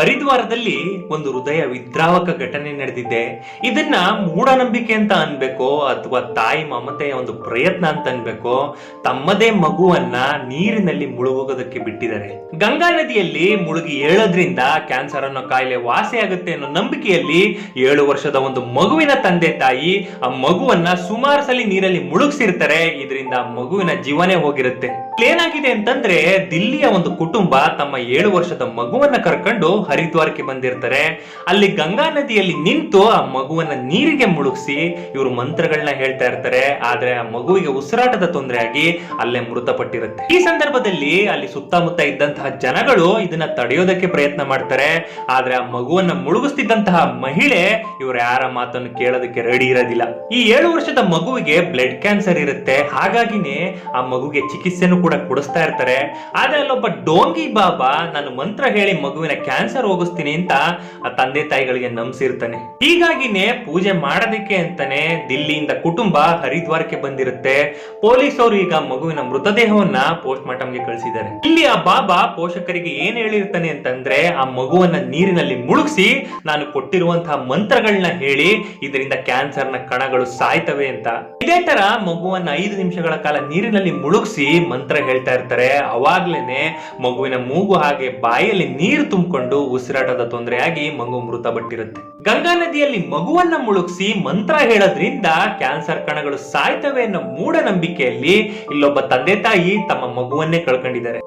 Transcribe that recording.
ಹರಿದ್ವಾರದಲ್ಲಿ ಒಂದು ಹೃದಯ ವಿದ್ರಾವಕ ಘಟನೆ ನಡೆದಿದೆ. ಇದನ್ನ ಮೂಢನಂಬಿಕೆ ಅಂತ ಅನ್ಬೇಕೋ ಅಥವಾ ತಾಯಿ ಮಮತೆಯ ಒಂದು ಪ್ರಯತ್ನ ಅಂತ ಅನ್ಬೇಕೋ, ತಮ್ಮದೇ ಮಗುವನ್ನ ನೀರಿನಲ್ಲಿ ಮುಳುಗೋದಕ್ಕೆ ಬಿಟ್ಟಿದ್ದಾರೆ. ಗಂಗಾ ನದಿಯಲ್ಲಿ ಮುಳುಗಿ ಏಳೋದ್ರಿಂದ ಕ್ಯಾನ್ಸರ್ ಅನ್ನೋ ಕಾಯಿಲೆ ವಾಸಿ ಆಗುತ್ತೆ ಅನ್ನೋ ನಂಬಿಕೆಯಲ್ಲಿ 7 ವರ್ಷದ ಒಂದು ಮಗುವಿನ ತಂದೆ ತಾಯಿ ಆ ಮಗುವನ್ನ ಸುಮಾರು ಸಲ ನೀರಲ್ಲಿ ಮುಳುಗಿಸಿರ್ತಾರೆ. ಇದರಿಂದ ಮಗುವಿನ ಜೀವನೇ ಹೋಗಿರುತ್ತೆ. ಏನಾಗಿದೆ ಅಂತಂದ್ರೆ, ದಿಲ್ಲಿಯ ಒಂದು ಕುಟುಂಬ ತಮ್ಮ 7 ವರ್ಷದ ಮಗುವನ್ನ ಕರ್ಕೊಂಡು ಹರಿದ್ವಾರಕ್ಕೆ ಬಂದಿರ್ತಾರೆ. ಅಲ್ಲಿ ಗಂಗಾ ನದಿಯಲ್ಲಿ ನಿಂತು ಆ ಮಗುವನ್ನ ನೀರಿಗೆ ಮುಳುಗಿಸಿ ಇವರು ಮಂತ್ರಗಳನ್ನ ಹೇಳ್ತಾ ಇರ್ತಾರೆ. ಆದ್ರೆ ಆ ಮಗುವಿಗೆ ಉಸಿರಾಟದ ತೊಂದರೆ ಆಗಿ ಅಲ್ಲೇ ಮೃತಪಟ್ಟಿರುತ್ತೆ. ಈ ಸಂದರ್ಭದಲ್ಲಿ ಅಲ್ಲಿ ಸುತ್ತಮುತ್ತ ಇದ್ದಂತಹ ಜನಗಳು ಇದನ್ನ ತಡೆಯೋದಕ್ಕೆ ಪ್ರಯತ್ನ ಮಾಡ್ತಾರೆ. ಆದ್ರೆ ಆ ಮಗುವನ್ನ ಮುಳುಗಿಸ್ತಿದ್ದಂತಹ ಮಹಿಳೆ ಇವರು ಯಾರ ಮಾತನ್ನು ಕೇಳೋದಕ್ಕೆ ರೆಡಿ ಇರೋದಿಲ್ಲ. ಈ 7 ವರ್ಷದ ಮಗುವಿಗೆ ಬ್ಲಡ್ ಕ್ಯಾನ್ಸರ್ ಇರುತ್ತೆ. ಹಾಗಾಗಿನೇ ಆ ಮಗುಗೆ ಚಿಕಿತ್ಸೆನೂ ಕೂಡ ಕೊಡಿಸ್ತಾ ಇರ್ತಾರೆ. ಆದ್ರೆ ಅಲ್ಲೊಬ್ಬ ಡೋಂಗಿ ಬಾಬಾ ನಾನು ಮಂತ್ರ ಹೇಳಿ ಮಗುವಿನ ಕ್ಯಾನ್ಸರ್ ಹೋಗಿಸ್ತೀನಿ ಅಂತ ಆ ತಂದೆ ತಾಯಿಗಳಿಗೆ ನಂಬಿಸಿರ್ತಾನೆ. ಹೀಗಾಗಿನೇ ಪೂಜೆ ಮಾಡೋದಕ್ಕೆ ಅಂತಾನೆ ದಿಲ್ಲಿಯಿಂದ ಕುಟುಂಬ ಹರಿದ್ವಾರಕ್ಕೆ ಬಂದಿರುತ್ತೆ. ಪೊಲೀಸ್ ಅವರು ಈಗ ಮಗುವಿನ ಮೃತದೇಹವನ್ನ ಪೋಸ್ಟ್ ಮಾರ್ಟಂಗೆ ಕಳಿಸಿದ್ದಾರೆ. ಇಲ್ಲಿ ಆ ಬಾಬಾ ಪೋಷಕರಿಗೆ ಏನ್ ಹೇಳಿರ್ತಾನೆ ಅಂತಂದ್ರೆ, ಆ ಮಗುವನ್ನ ನೀರಿನಲ್ಲಿ ಮುಳುಗಿಸಿ ನಾನು ಕೊಟ್ಟಿರುವಂತಹ ಮಂತ್ರಗಳನ್ನ ಹೇಳಿ ಇದರಿಂದ ಕ್ಯಾನ್ಸರ್ ನ ಕಣಗಳು ಸಾಯ್ತವೆ ಅಂತ. ಇದೇ ತರ ಮಗುವನ್ನ 5 ನಿಮಿಷಗಳ ಕಾಲ ನೀರಿನಲ್ಲಿ ಮುಳುಗಿಸಿ ಮಂತ್ರ ಹೇಳ್ತಾ ಇರ್ತಾರೆ. ಅವಾಗ್ಲೇನೆ ಮಗುವಿನ ಮೂಗು ಹಾಗೆ ಬಾಯಲ್ಲಿ ನೀರು ತುಂಬಿಕೊಂಡು ಉಸಿರಾಟದ ತೊಂದರೆಯಾಗಿ ಮಗು ಮೃತಪಟ್ಟಿರುತ್ತೆ. ಗಂಗಾ ನದಿಯಲ್ಲಿ ಮಗುವನ್ನ ಮುಳುಗಿಸಿ ಮಂತ್ರ ಹೇಳೋದ್ರಿಂದ ಕ್ಯಾನ್ಸರ್ ಕಣಗಳು ಸಾಯ್ತವೆ ಅನ್ನೋ ಮೂಢನಂಬಿಕೆಯಲ್ಲಿ ಇಲ್ಲೊಬ್ಬ ತಂದೆ ತಾಯಿ ತಮ್ಮ ಮಗುವನ್ನೇ ಕಳ್ಕೊಂಡಿದ್ದಾರೆ.